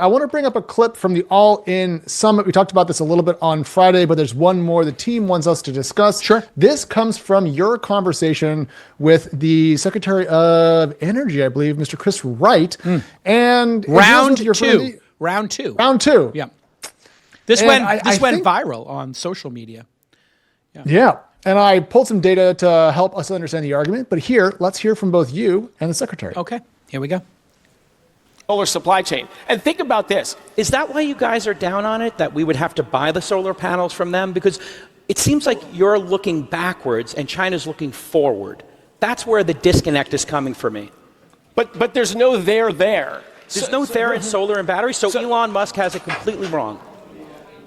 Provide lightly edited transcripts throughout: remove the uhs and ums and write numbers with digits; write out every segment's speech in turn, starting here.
I want to bring up a clip from the All In Summit. We talked about this a little bit on Friday, but there's one more the team wants us to discuss. Sure. This comes from your conversation with the Secretary of Energy, I believe, Mr. Chris Wright. And Round two. Round two. Round two. Yeah. This went viral on social media. Yeah. And I pulled some data to help us understand the argument. But here, let's hear from both you and the Secretary. Okay. Here we go. Solar supply chain. And think about this. Is that why you guys are down on it, that we would have to buy the solar panels from them? Because it seems like you're looking backwards and China's looking forward. That's where the disconnect is coming for me. But there's no there there. There's no there in solar and batteries, so Elon Musk has it completely wrong.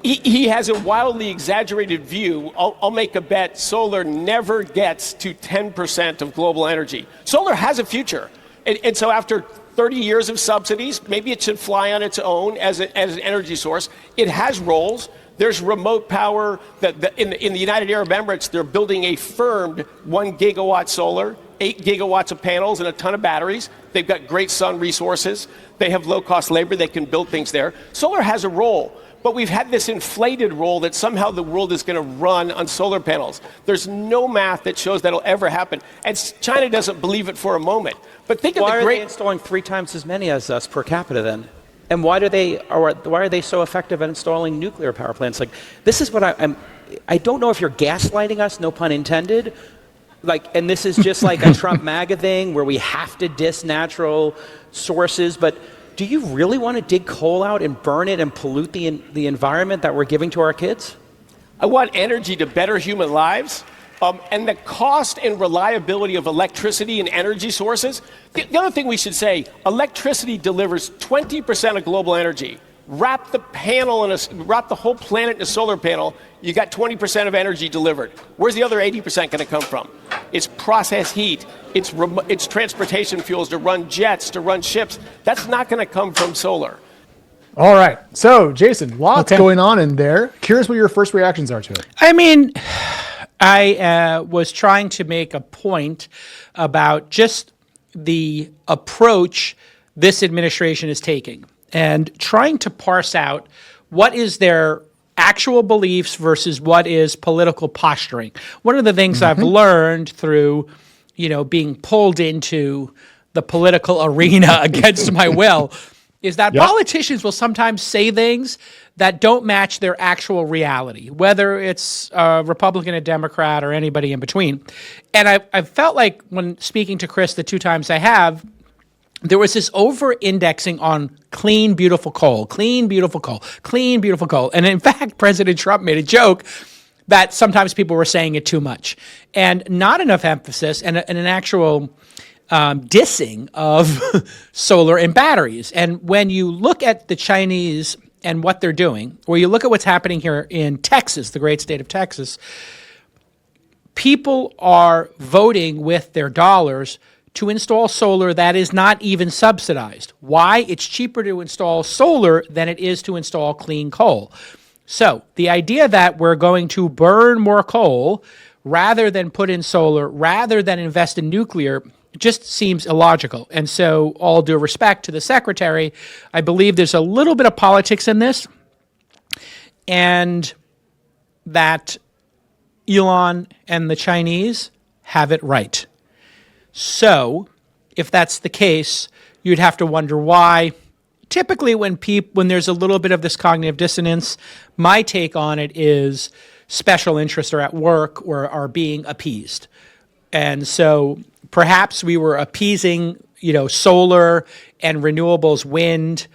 He has a wildly exaggerated view. I'll make a bet solar never gets to 10% of global energy. Solar has a future. And so after 30 years of subsidies, maybe it should fly on its own as an energy source. It has roles. There's remote power. In the United Arab Emirates, they're building a firmed 1 gigawatt solar, 8 gigawatts of panels, and a ton of batteries. They've got great sun resources. They have low-cost labor. They can build things there. Solar has a role. But we've had this inflated role that somehow the world is going to run on solar panels. There's no math that shows that'll ever happen. And China doesn't believe it for a moment. But think of why are they installing 3 times as many as us per capita then? And why are they so effective at installing nuclear power plants? Like, this is what I don't know if you're gaslighting us, no pun intended. And this is just like a Trump MAGA thing where we have to diss natural sources, but do you really want to dig coal out and burn it and pollute the environment that we're giving to our kids? I want energy to better human lives. And the cost and reliability of electricity and energy sources. The other thing we should say, electricity delivers 20% of global energy. Wrap the whole planet in a solar panel, you got 20% of energy delivered. Where's the other 80% going to come from? It's process heat. It's transportation fuels to run jets, to run ships. That's not going to come from solar. All right. So, Jason, lots going on in there. Curious what your first reactions are to it. I mean, I was trying to make a point about just the approach this administration is taking and trying to parse out what is their actual beliefs versus what is political posturing. One of the things I've learned through, being pulled into the political arena against my will is that politicians will sometimes say things that don't match their actual reality, whether it's a Republican, a Democrat, or anybody in between. And I felt like when speaking to Chris the 2 times I have, there was this over-indexing on clean, beautiful coal, clean, beautiful coal, clean, beautiful coal. And in fact, President Trump made a joke that sometimes people were saying it too much and not enough emphasis and an actual dissing of solar and batteries. And when you look at the Chinese and what they're doing, or you look at what's happening here in Texas, the great state of Texas, people are voting with their dollars to install solar that is not even subsidized. Why? It's cheaper to install solar than it is to install clean coal. So the idea that we're going to burn more coal rather than put in solar, rather than invest in nuclear, just seems illogical. And so, all due respect to the secretary, I believe there's a little bit of politics in this, and that Elon and the Chinese have it right. So, if that's the case, you'd have to wonder why. Typically, when there's a little bit of this cognitive dissonance, my take on it is special interests are at work or are being appeased. And so perhaps we were appeasing, solar and renewables, wind,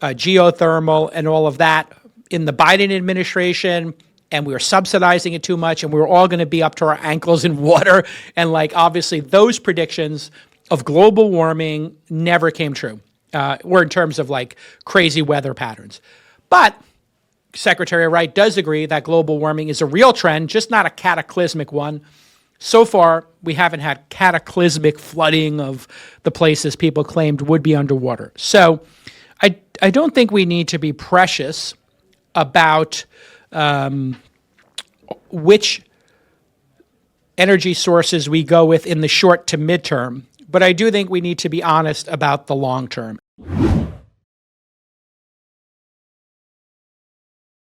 geothermal, and all of that in the Biden administration, and we were subsidizing it too much, and we were all going to be up to our ankles in water. And obviously those predictions of global warming never came true, or in terms of crazy weather patterns. But Secretary Wright does agree that global warming is a real trend, just not a cataclysmic one. So far, we haven't had cataclysmic flooding of the places people claimed would be underwater. So I don't think we need to be precious about which energy sources we go with in the short to midterm, but I do think we need to be honest about the long term.